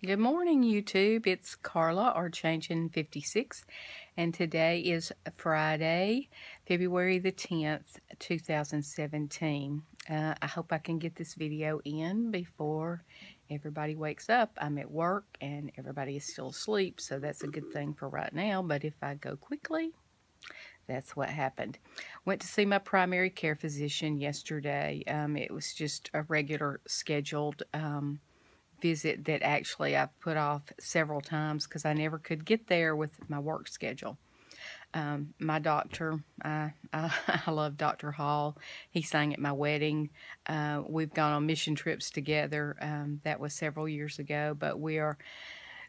Good morning, YouTube. It's Carla, or Changing 56, and today is Friday, February the 10th, 2017. I hope I can get this video in before everybody wakes up. I'm at work and everybody is still asleep, so that's a good thing for right now, but if I go quickly, that's what happened. Went to see my primary care physician yesterday. It was just a regular scheduled visit that actually I've put off several times because I never could get there with my work schedule. My doctor, I love Dr. Hall. He sang at my wedding. We've gone on mission trips together. That was several years ago, but we are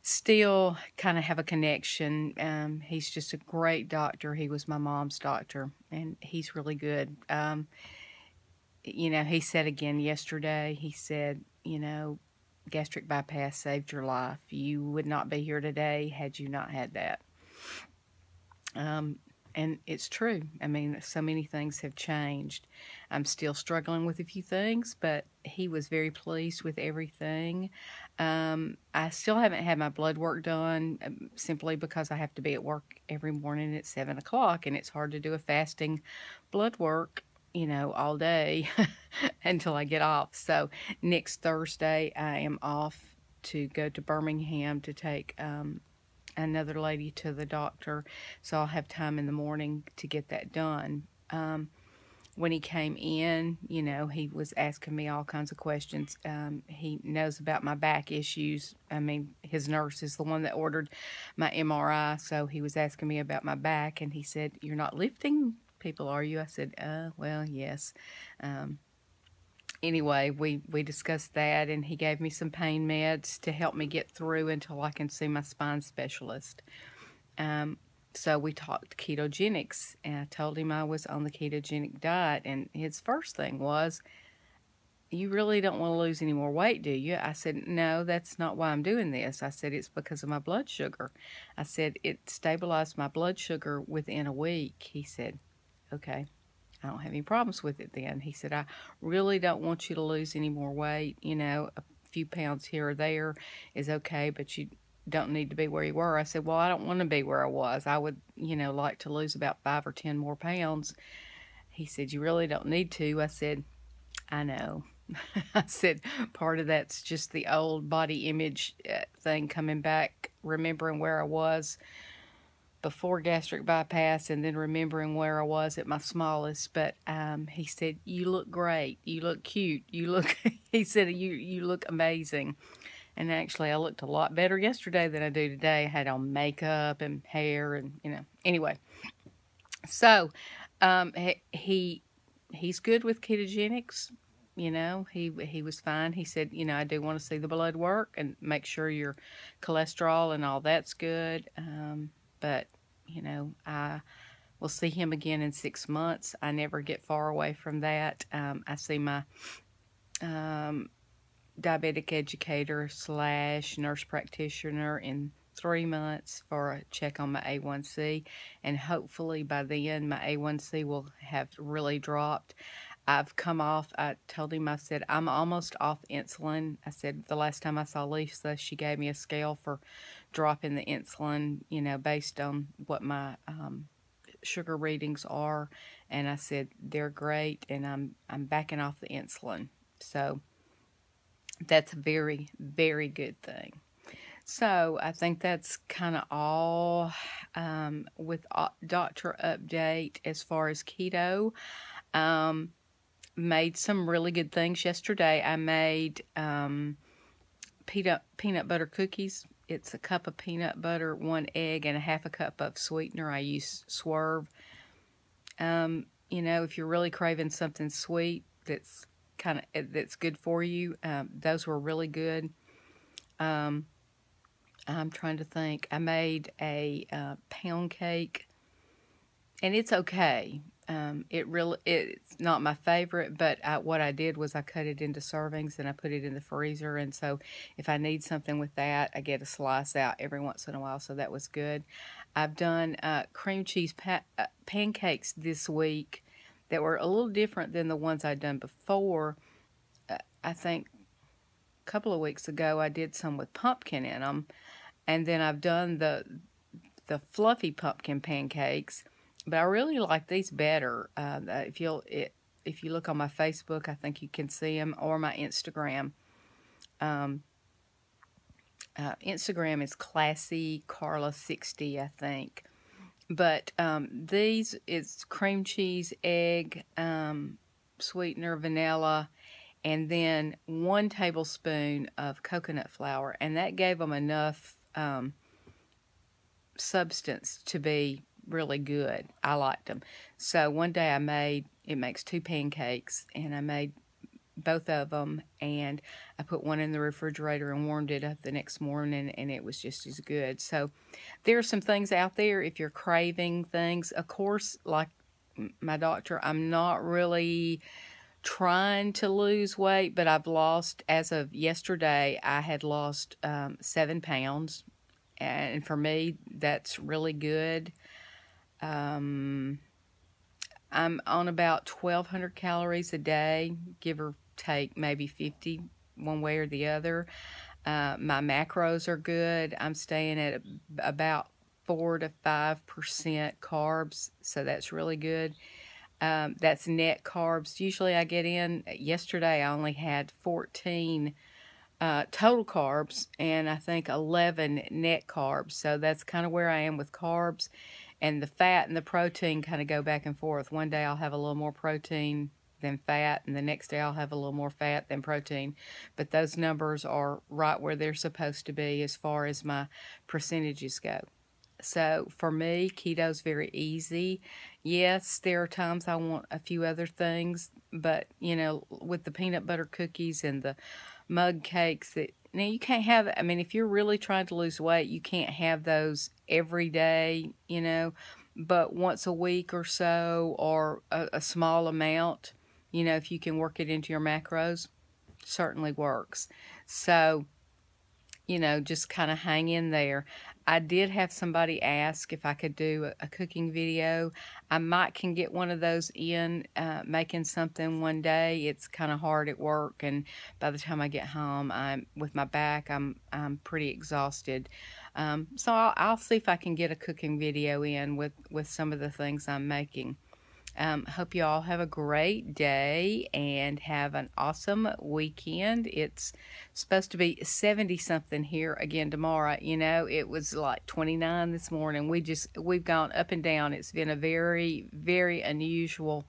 still kind of have a connection. He's just a great doctor. He was my mom's doctor, and he's really good. He said again yesterday, he said, gastric bypass saved your life. You would not be here today had you not had that. And it's true. I mean, so many things have changed. I'm still struggling with a few things, but he was very pleased with everything. I still haven't had my blood work done simply because I have to be at work every morning at 7 o'clock, and it's hard to do a fasting blood work all day until I get off. So next Thursday, I am off to go to Birmingham to take another lady to the doctor. So I'll have time in the morning to get that done. When he came in, he was asking me all kinds of questions. He knows about my back issues. I mean, his nurse is the one that ordered my MRI, so he was asking me about my back, and he said, "You're not lifting people, are you?" I said, well, yes. Anyway, we discussed that, and he gave me some pain meds to help me get through until I can see my spine specialist. So we talked ketogenics, and I told him I was on the ketogenic diet, and his first thing was, "You really don't want to lose any more weight, do you?" I said, "No, that's not why I'm doing this." I said, "It's because of my blood sugar." I said, "It stabilized my blood sugar within a week." He said, "Okay, I don't have any problems with it then." He said, "I really don't want you to lose any more weight. A few pounds here or there is okay, but you don't need to be where you were." I said, "Well, I don't want to be where I was. I would, like to lose about 5 or 10 more pounds." He said, "You really don't need to." I said, "I know." I said, "Part of that's just the old body image thing coming back, remembering where I was before gastric bypass and then remembering where I was at my smallest." But he said, "You look great. You look cute. He said, you look amazing." And actually, I looked a lot better yesterday than I do today. I had on makeup and hair and, Anyway, so he's good with ketogenics. He was fine. He said, "I do want to see the blood work and make sure your cholesterol and all that's good. But, I will see him again in 6 months. I never get far away from that. I see my diabetic educator / nurse practitioner in 3 months for a check on my A1C. And hopefully by then my A1C will have really dropped. I've come off, I told him, I said, I'm almost off insulin. I said, the last time I saw Lisa, she gave me a scale for dropping the insulin, based on what my sugar readings are. And I said, they're great, and I'm backing off the insulin. So that's a very, very good thing. So I think that's kind of all with doctor update as far as keto. Made some really good things yesterday. I made peanut butter cookies. It's a cup of peanut butter, 1 egg, and a half a cup of sweetener. I use Swerve. If you're really craving something sweet that's good for you, those were really good. I'm trying to think. I made a pound cake, and it's okay. It's not my favorite, but what I did was I cut it into servings and I put it in the freezer. And so if I need something with that, I get a slice out every once in a while. So that was good. I've done cream cheese pancakes this week that were a little different than the ones I'd done before. I think couple of weeks ago, I did some with pumpkin in them, and then I've done the fluffy pumpkin pancakes, but I really like these better. If you look on my Facebook, I think you can see them, or my Instagram. Instagram is Classy Carla 60, I think. But these is cream cheese, egg, sweetener, vanilla, and then 1 tablespoon of coconut flour, and that gave them enough substance to be really good. I liked them. So one day it makes 2 pancakes, and I made both of them, and I put one in the refrigerator and warmed it up the next morning, and it was just as good. So there are some things out there if you're craving things. Of course, like my doctor, I'm not really trying to lose weight, but I've lost, as of yesterday, I had lost 7 pounds, and for me, that's really good. I'm on about 1,200 calories a day, give or take maybe 50 one way or the other. My macros are good. I'm staying at about 4 to 5% carbs, so that's really good. That's net carbs. Usually I get in, yesterday I only had 14 total carbs, and I think 11 net carbs. So that's kind of where I am with carbs. And the fat and the protein kind of go back and forth. One day I'll have a little more protein than fat, and the next day I'll have a little more fat than protein. But those numbers are right where they're supposed to be as far as my percentages go. So for me, keto's very easy. Yes, there are times I want a few other things, but with the peanut butter cookies and the mug cakes, now you can't have, I mean, if you're really trying to lose weight, you can't have those every day, but once a week or so, or a small amount, if you can work it into your macros, certainly works. So, just kind of hang in there. I did have somebody ask if I could do a cooking video. I might can get one of those in, making something one day. It's kind of hard at work, and by the time I get home, with my back, I'm pretty exhausted. So I'll see if I can get a cooking video in with some of the things I'm making. Hope you all have a great day and have an awesome weekend. It's supposed to be 70 something here again tomorrow. It was like 29 this morning. We've gone up and down. It's been a very, very unusual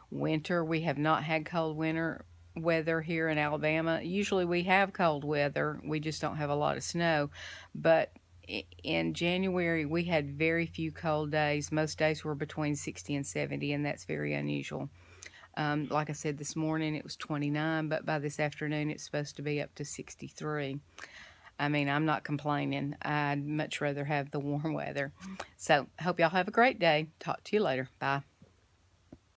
winter. We have not had cold winter weather here in Alabama. Usually we have cold weather. We just don't have a lot of snow. But in January, we had very few cold days. Most days were between 60 and 70, and that's very unusual. Like I said, this morning it was 29, but by this afternoon it's supposed to be up to 63. I mean, I'm not complaining. I'd much rather have the warm weather. So, hope y'all have a great day. Talk to you later. Bye.